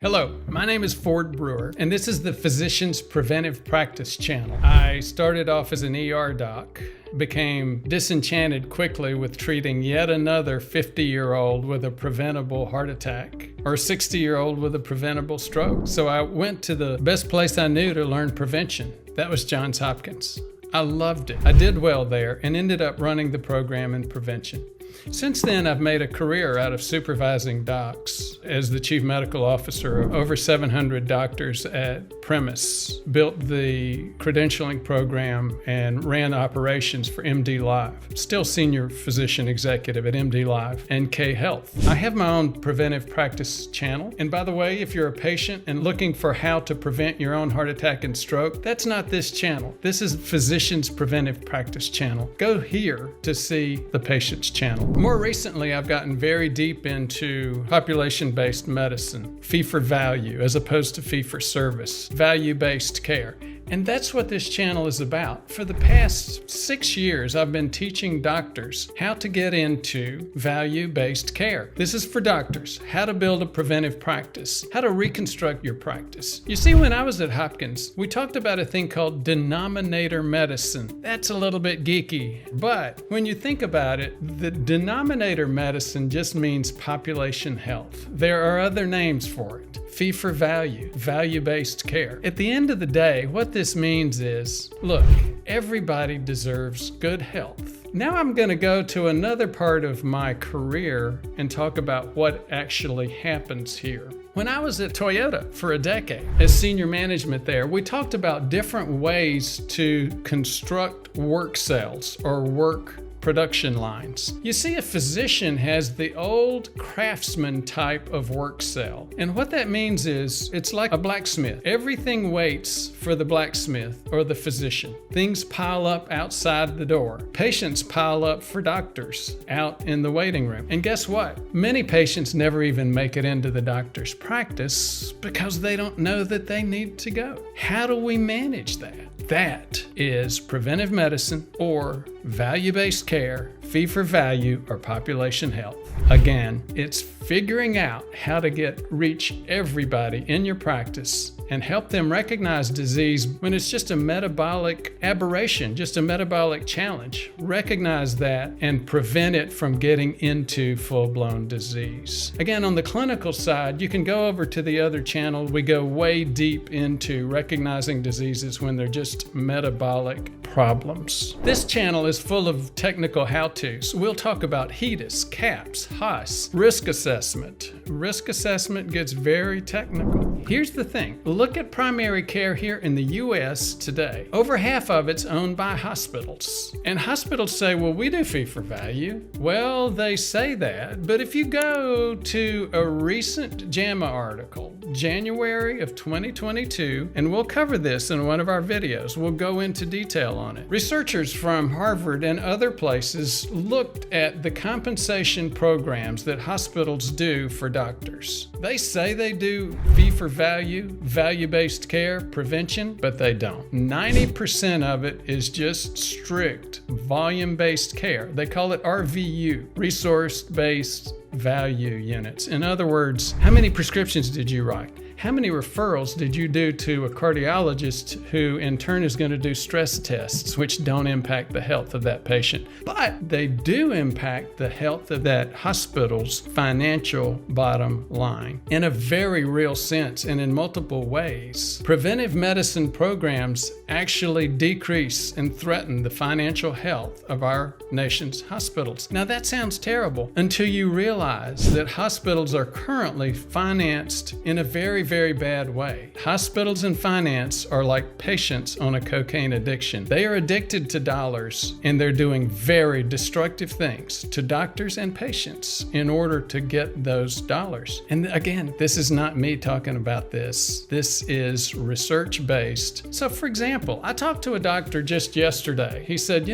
Hello, my name is Ford Brewer, and this is the Physician's Preventive Practice channel. I started off as an ER doc, became disenchanted quickly with treating yet another 50-year-old with a preventable heart attack or a 60-year-old with a preventable stroke. So I went to the best place I knew to learn prevention. That was Johns Hopkins. I loved it. I did well there and ended up running the program in prevention. Since then, I've made a career out of supervising docs as the chief medical officer of over 700 doctors at Premise, built the credentialing program, and ran operations for MDLIVE. Still senior physician executive at MDLIVE and K Health. I have my own preventive practice channel. And by the way, if you're a patient and looking for how to prevent your own heart attack and stroke, that's not this channel. This is Physician's Preventive Practice channel. Go here to see the patient's channel. More recently, I've gotten very deep into population-based medicine, fee-for-value as opposed to fee-for-service, value-based care. And that's what this channel is about. For the past 6 years, I've been teaching doctors how to get into value-based care. This is for doctors, how to build a preventive practice, how to reconstruct your practice. You see, when I was at Hopkins, we talked about a thing called denominator medicine. That's a little bit geeky, but when you think about it, the denominator medicine just means population health. There are other names for it. Fee for value, value-based care. At the end of the day, what this means is, look, everybody deserves good health. Now I'm going to go to another part of my career and talk about what actually happens here. When I was at Toyota for a decade as senior management there, we talked about different ways to construct work cells or work production lines. You see, a physician has the old craftsman type of work cell. And what that means is it's like a blacksmith. Everything waits for the blacksmith or the physician. Things pile up outside the door. Patients pile up for doctors out in the waiting room. And guess what? Many patients never even make it into the doctor's practice because they don't know that they need to go. How do we manage that? That is preventive medicine or value-based care, fee for value, or population health. Again, it's figuring out how to reach everybody in your practice and help them recognize disease when it's just a metabolic aberration, just a metabolic challenge. Recognize that and prevent it from getting into full-blown disease. Again, on the clinical side, you can go over to the other channel. We go way deep into recognizing diseases when they're just metabolic problems. This channel is full of technical how-tos. We'll talk about HEDIS, CAPS, HOS, risk assessment. Risk assessment gets very technical. Here's the thing. Look at primary care here in the U.S. today. Over half of it's owned by hospitals. And hospitals say, well, we do fee for value. Well, they say that, but if you go to a recent JAMA article, January of 2022, and we'll cover this in one of our videos, we'll go into detail on it. Researchers from Harvard and other places looked at the compensation programs that hospitals do for doctors. They say they do fee for value, value-based care, prevention, but they don't. 90% of it is just strict volume-based care. They call it RVU, resource-based value units. In other words, how many prescriptions did you write? How many referrals did you do to a cardiologist who in turn is going to do stress tests, which don't impact the health of that patient, but they do impact the health of that hospital's financial bottom line in a very real sense and in multiple ways. Preventive medicine programs actually decrease and threaten the financial health of our nation's hospitals. Now that sounds terrible until you realize that hospitals are currently financed in a very bad way. Hospitals and finance are like patients on a cocaine addiction. They are addicted to dollars and they're doing very destructive things to doctors and patients in order to get those dollars. And again, this is not me talking about this. This is research-based. So for example, I talked to a doctor just yesterday. He said,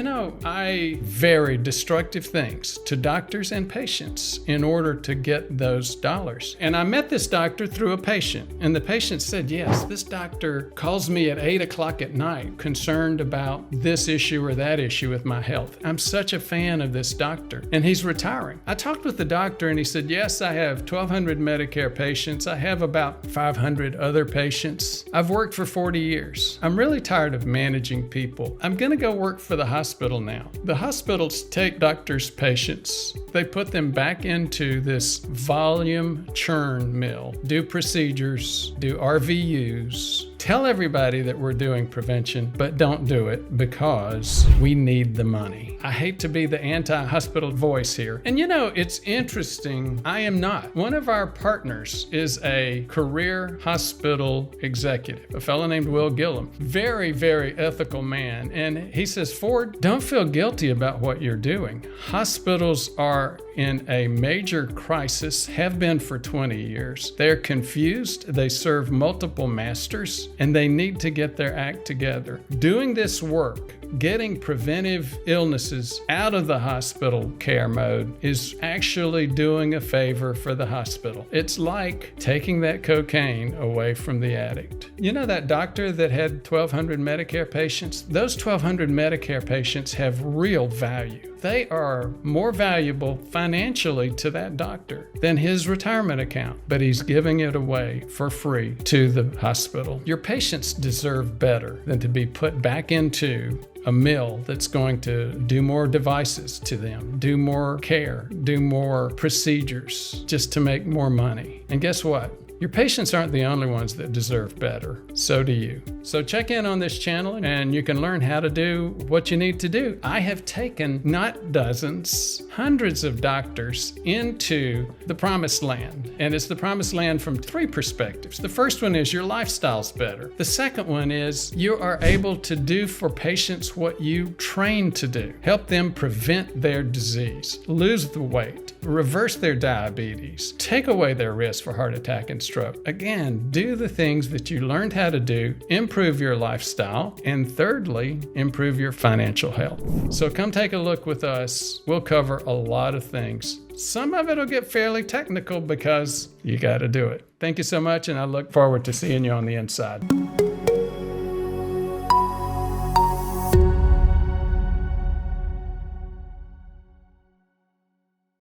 I very destructive things to doctors and patients in order to get those dollars. And I met this doctor through a patient. patient? And the patient said, yes, this doctor calls me at 8 o'clock at night concerned about this issue or that issue with my health. I'm such a fan of this doctor. And he's retiring. I talked with the doctor and he said, yes, I have 1,200 Medicare patients. I have about 500 other patients. I've worked for 40 years. I'm really tired of managing people. I'm going to go work for the hospital now. The hospitals take doctors' patients. They put them back into this volume churn mill, do procedures, do RVUs, tell everybody that we're doing prevention, but don't do it because we need the money. I hate to be the anti-hospital voice here. And you know, it's interesting. I am not. One of our partners is a career hospital executive, a fellow named Will Gillum. Very, very ethical man. And he says, Ford, don't feel guilty about what you're doing. Hospitals are in a major crisis, have been for 20 years. They're confused. They serve multiple masters, and they need to get their act together. Doing this work, getting preventive illnesses out of the hospital care mode is actually doing a favor for the hospital. It's like taking that cocaine away from the addict. You know that doctor that had 1,200 Medicare patients? Those 1,200 Medicare patients have real value. They are more valuable financially to that doctor than his retirement account, but he's giving it away for free to the hospital. Your patients deserve better than to be put back into a mill that's going to do more devices to them, do more care, do more procedures just to make more money. And guess what? Your patients aren't the only ones that deserve better. So do you. So check in on this channel and you can learn how to do what you need to do. I have taken not dozens, hundreds of doctors into the promised land. And it's the promised land from 3 perspectives. The first one is your lifestyle's better. The second one is you are able to do for patients what you train to do. Help them prevent their disease, lose the weight, reverse their diabetes, take away their risk for heart attack and stroke. Again, do the things that you learned how to do, improve your lifestyle, and thirdly, improve your financial health. So come take a look with us. We'll cover a lot of things. Some of it will get fairly technical because you got to do it. Thank you so much, and I look forward to seeing you on the inside.